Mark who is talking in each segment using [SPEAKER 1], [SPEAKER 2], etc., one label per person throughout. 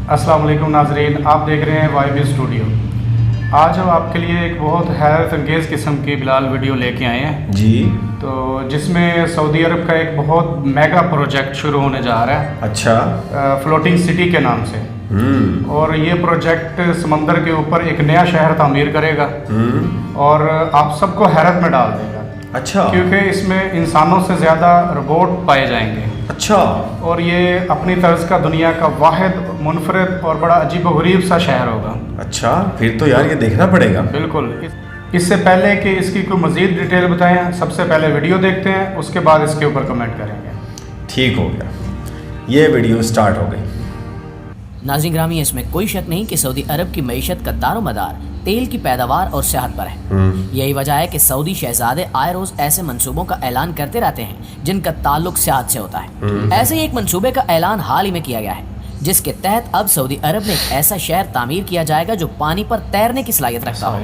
[SPEAKER 1] السلام علیکم ناظرین، آپ دیکھ رہے ہیں وائی بی اسٹوڈیو۔ آج ہم آپ کے لیے ایک بہت حیرت انگیز قسم کی بلال ویڈیو لے کے آئے ہیں
[SPEAKER 2] جی،
[SPEAKER 1] تو جس میں سعودی عرب کا ایک بہت میگا پروجیکٹ شروع ہونے جا رہا ہے،
[SPEAKER 2] اچھا،
[SPEAKER 1] فلوٹنگ سٹی کے نام سے۔ اور یہ پروجیکٹ سمندر کے اوپر ایک نیا شہر تعمیر کرے گا اور آپ سب کو حیرت میں ڈال دے گا۔
[SPEAKER 2] اچھا،
[SPEAKER 1] کیونکہ اس میں انسانوں سے زیادہ روبوٹ پائے جائیں گے۔
[SPEAKER 2] اچھا،
[SPEAKER 1] اور یہ اپنی طرز کا دنیا کا واحد منفرد اور بڑا عجیب و غریب سا شہر ہوگا۔
[SPEAKER 2] اچھا، پھر تو یار یہ دیکھنا پڑے گا۔
[SPEAKER 1] بالکل۔ اس سے پہلے کہ اس کی کوئی مزید ڈیٹیل بتائیں، سب سے پہلے ویڈیو دیکھتے ہیں، اس کے بعد اس کے اوپر کمنٹ کریں گے۔
[SPEAKER 2] ٹھیک ہو گیا، یہ ویڈیو سٹارٹ ہو گئی۔
[SPEAKER 3] ناظرین گرامی، اس میں کوئی شک نہیں کہ سعودی عرب کی معیشت کا دار و مدار تیل کی پیداوار اور صحت پر ہے۔ یہی وجہ ہے کہ سعودی شہزادے آئے روز ایسے منصوبوں کا اعلان کرتے رہتے ہیں جن کا تعلق صحت سے ہوتا ہے۔ ایسے ہی ایک منصوبے کا اعلان حال ہی میں کیا گیا ہے، جس کے تحت اب سعودی عرب میں ایک ایسا شہر تعمیر کیا جائے گا جو پانی پر تیرنے کی صلاحیت رکھتا ہو۔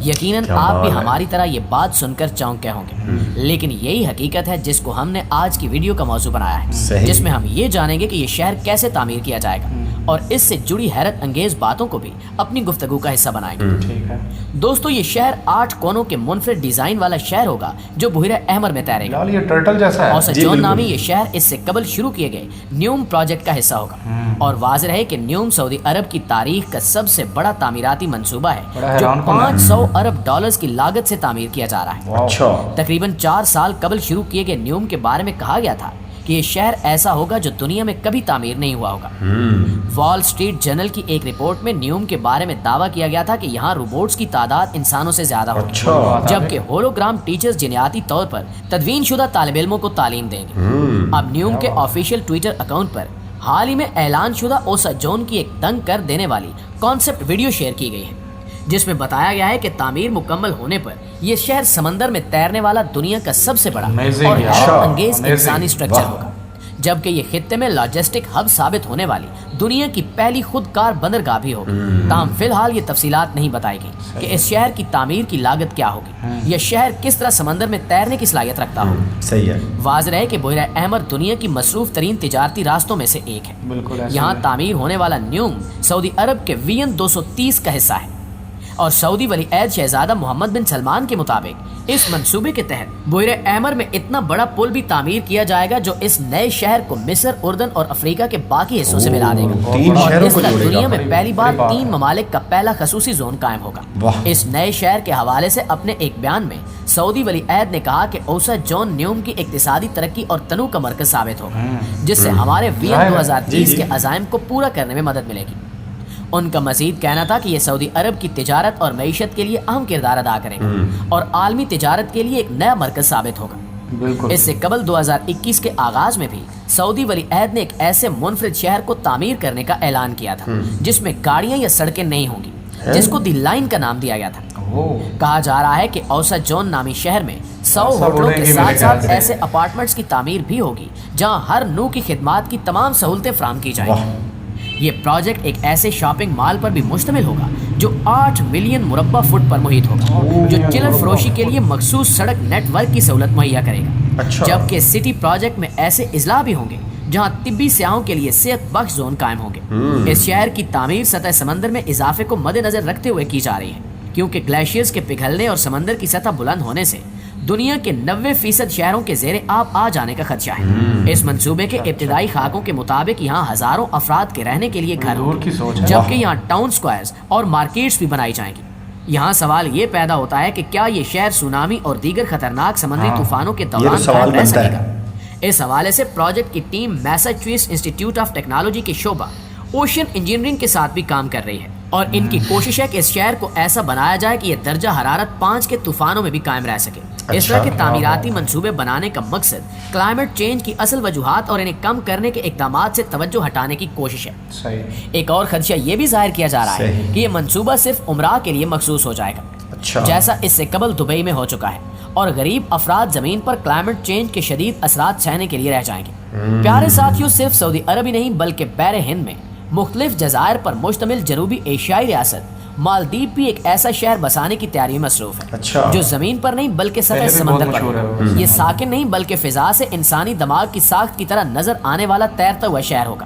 [SPEAKER 3] یقیناً آپ بھی ہماری طرح یہ بات سن کر چونک گئے ہوں گے، لیکن یہی حقیقت ہے جس کو ہم نے آج کی ویڈیو کا موضوع بنایا ہے، جس میں ہم یہ جانیں گے کہ یہ شہر کیسے تعمیر کیا جائے گا اور اس سے جڑی حیرت انگیز باتوں کو بھی اپنی گفتگو کا حصہ بنائیں گے۔ دوستو، یہ شہر 8 کونوں کے منفرد ڈیزائن والا شہر ہوگا جو بحیرہ احمر میں تیرے گا۔
[SPEAKER 1] یہ ٹرٹل جیسا ہے۔
[SPEAKER 3] اوسجون نامی یہ شہر اس سے قبل شروع کیے گئے نیوم پروجیکٹ کا حصہ ہوگا، اور واضح ہے کہ نیوم سعودی عرب کی تاریخ کا سب سے بڑا تعمیراتی منصوبہ ہے جو 500 ارب ڈالرز کی لاگت سے تعمیر کیا جا رہا ہے۔
[SPEAKER 2] اچھا،
[SPEAKER 3] تقریباً 4 سال قبل شروع کیے گئے نیوم کے بارے میں کہا گیا تھا کہ یہ شہر ایسا ہوگا جو دنیا میں کبھی تعمیر نہیں ہوا ہوگا۔ وال اسٹریٹ جرنل کی ایک رپورٹ میں نیوم کے بارے میں دعویٰ کیا گیا تھا کہ یہاں روبوٹس کی تعداد انسانوں سے زیادہ ہوگی، جبکہ ہولوگرام ٹیچرز جنیاتی طور پر تدوین شدہ طالب علموں کو تعلیم دیں گے۔ اب نیوم کے آفیشیل ٹویٹر اکاؤنٹ پر حال ہی میں اعلان شدہ اوسجون کی ایک دنگ کر دینے والی کانسیپٹ ویڈیو شیئر کی گئی ہے، جس میں بتایا گیا ہے کہ تعمیر مکمل ہونے پر یہ شہر سمندر میں تیرنے والا دنیا کا سب سے بڑا اور حیرت انگیز انسانی سٹرکچر ہوگا، جبکہ یہ خطے میں لاجسٹک ہب ثابت ہونے والی دنیا کی پہلی خود کار بندرگاہ بھی ہوگی۔ تاہم فی الحال یہ تفصیلات نہیں بتائی گئی کہ اس شہر کی تعمیر کی لاگت کیا ہوگی، یہ شہر کس طرح سمندر میں تیرنے کی صلاحیت رکھتا ہوگا۔
[SPEAKER 2] صحیح ہے۔
[SPEAKER 3] واضح ہے کہ بحیرہ احمر دنیا کی مصروف ترین تجارتی راستوں میں سے ایک ہے۔ یہاں تعمیر ہونے والا نیوم سعودی عرب کے وین 230 کا حصہ ہے، اور سعودی ولی عہد شہزادہ محمد بن سلمان کے مطابق اس منصوبے کے تحت بحیرہ احمر میں اتنا بڑا پل بھی تعمیر کیا جائے گا جو اس نئے شہر کو مصر، اردن اور افریقہ کے باقی حصوں سے ملا دے گا، اور اس طرح دنیا میں پہلی بار 3 ممالک کا پہلا خصوصی زون قائم ہوگا۔ اس نئے شہر کے حوالے سے اپنے ایک بیان میں سعودی ولی عہد نے کہا کہ اوسجون نیوم کی اقتصادی ترقی اور تنوع کا مرکز ثابت ہوگا، جس سے ہمارے وین 2030 کے عزائم کو پورا کرنے میں مدد ملے گی۔ ان کا مزید کہنا تھا کہ یہ سعودی عرب کی تجارت اور معیشت کے لیے اہم کردار ادا کرے گا اور عالمی تجارت کے لیے ایک نیا مرکز ثابت ہوگا۔ اس سے قبل 2021 کے آغاز میں بھی سعودی ولی عہد نے ایک ایسے منفرد شہر کو تعمیر کرنے کا اعلان کیا تھا جس میں گاڑیاں یا سڑکیں نہیں ہوں گی، جس کو دی لائن کا نام دیا گیا تھا۔ کہا جا رہا ہے کہ اوسجون نامی شہر میں 100 ہوٹلوں کے ساتھ ساتھ ایسے اپارٹمنٹس کی تعمیر بھی ہوگی جہاں ہر نوع کی خدمات کی تمام سہولتیں فراہم کی جائیں گی۔ یہ پروجیکٹ ایک ایسے شاپنگ مال پر بھی مشتمل ہوگا جو 8 ملین مربع فٹ پر محیط ہوگا، جو چلر فروشی کے لیے مخصوص سڑک نیٹ ورک کی سہولت مہیا کرے گا۔ جبکہ سٹی پروجیکٹ میں ایسے اضلاع بھی ہوں گے جہاں طبی سیاحوں کے لیے صحت بخش زون قائم ہوں گے۔ اس شہر کی تعمیر سطح سمندر میں اضافے کو مد نظر رکھتے ہوئے کی جا رہی ہے، کیونکہ گلیشیئرز کے پگھلنے اور سمندر کی سطح بلند ہونے سے دنیا کے 90% شہروں کے زیر آب آ جانے کا خدشہ ہے۔ اس منصوبے کے ابتدائی خاکوں کے مطابق یہاں ہزاروں افراد کے رہنے کے لیے گھر ہوں گے، جبکہ یہاں ٹاؤن سکوائرز اور مارکیٹس بھی بنائی جائیں گی۔ یہاں سوال یہ پیدا ہوتا ہے کہ کیا یہ شہر سونامی اور دیگر خطرناک سمندری طوفانوں کے دوران قائم رہ سکے گا؟ اس حوالے سے پروجیکٹ کی team Massachusetts institute of technology کے شعبہ اوشین انجینئرنگ کے ساتھ بھی کام کر رہی ہے، اور ان کی کوشش ہے کہ اس شہر کو ایسا بنایا جائے کہ یہ درجہ حرارت 5 کے طوفانوں میں بھی قائم رہ سکے۔ اس طرح کے تعمیراتی منصوبے بنانے کا مقصد کلائمیٹ چینج کی اصل وجوہات اور انہیں کم کرنے کے اقدامات سے توجہ ہٹانے کی کوشش ہے۔ ایک اور خدشہ یہ بھی ظاہر کیا جا رہا ہے کہ یہ منصوبہ صرف عمرہ کے لیے مخصوص ہو جائے گا، جیسا اس سے قبل دبئی میں ہو چکا ہے، اور غریب افراد زمین پر کلائمیٹ چینج کے شدید اثرات سہنے کے لیے رہ جائیں گے۔ پیارے ساتھیوں، صرف سعودی عرب ہی نہیں بلکہ بحر ہند میں مختلف جزائر پر مشتمل جنوبی ایشیائی ریاست مالدیپ بھی ایک ایسا شہر بسانے کی تیاری میں مصروف ہے جو زمین پر نہیں بلکہ سطح سمندر پر ہوگا۔ یہ ساکن نہیں بلکہ فضا سے انسانی دماغ کی ساخت کی طرح نظر آنے والا تیرتا ہوا شہر ہوگا۔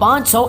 [SPEAKER 3] 500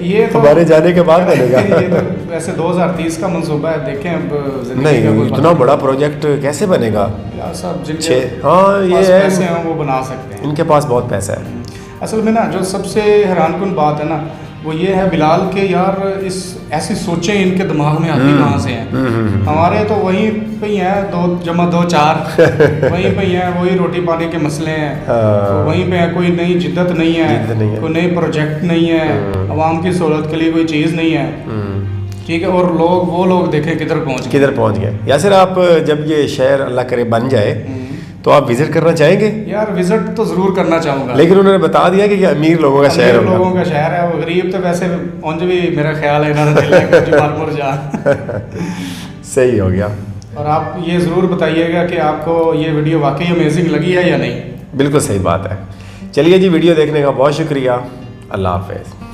[SPEAKER 1] یہ تو
[SPEAKER 2] ہمارے جانے کے بعد بنے گا.
[SPEAKER 1] یہ تو ویسے 2030 کا منصوبہ ہے, دیکھیں اب
[SPEAKER 2] نہیں اتنا بڑا پروجیکٹ کیسے بنے گا
[SPEAKER 1] یار صاحب, جن
[SPEAKER 2] کے ہاں یہ
[SPEAKER 1] پیسے ہیں وہ بنا سکتے ہیں,
[SPEAKER 2] ان کے پاس بہت پیسہ ہے.
[SPEAKER 1] اصل میں نا جو سب سے حیران کن بات ہے نا وہ یہ ہے بلال کہ یار اس ایسی سوچیں ان کے دماغ میں آتی کہاں سے ہیں. ہمارے تو وہیں پہ ہی ہیں 2 + 2 = 4, وہیں پہ ہی ہیں, وہی روٹی پانی کے مسئلے ہیں, وہیں پہ کوئی نئی جدت نہیں ہے, کوئی نئی پروجیکٹ نہیں ہے, عوام کی سہولت کے لیے کوئی چیز نہیں ہے. ٹھیک ہے, اور وہ لوگ دیکھیں کدھر پہنچ گئے.
[SPEAKER 2] یاسر آپ جب یہ شہر اللہ کرے بن جائے تو آپ وزٹ کرنا چاہیں گے؟
[SPEAKER 1] یار وزٹ تو ضرور کرنا چاہوں گا,
[SPEAKER 2] لیکن انہوں نے بتا دیا کہ یہ امیر لوگوں کا شہر ہوگا.
[SPEAKER 1] لوگوں کا شہر ہے, وہ غریب تو ویسے اونج بھی میرا خیال ہے انہوں جا.
[SPEAKER 2] صحیح ہو گیا.
[SPEAKER 1] اور آپ یہ ضرور بتائیے گا کہ آپ کو یہ ویڈیو واقعی امیزنگ لگی ہے یا نہیں.
[SPEAKER 2] بالکل صحیح بات ہے. چلیے جی, ویڈیو دیکھنے کا بہت شکریہ. اللہ حافظ.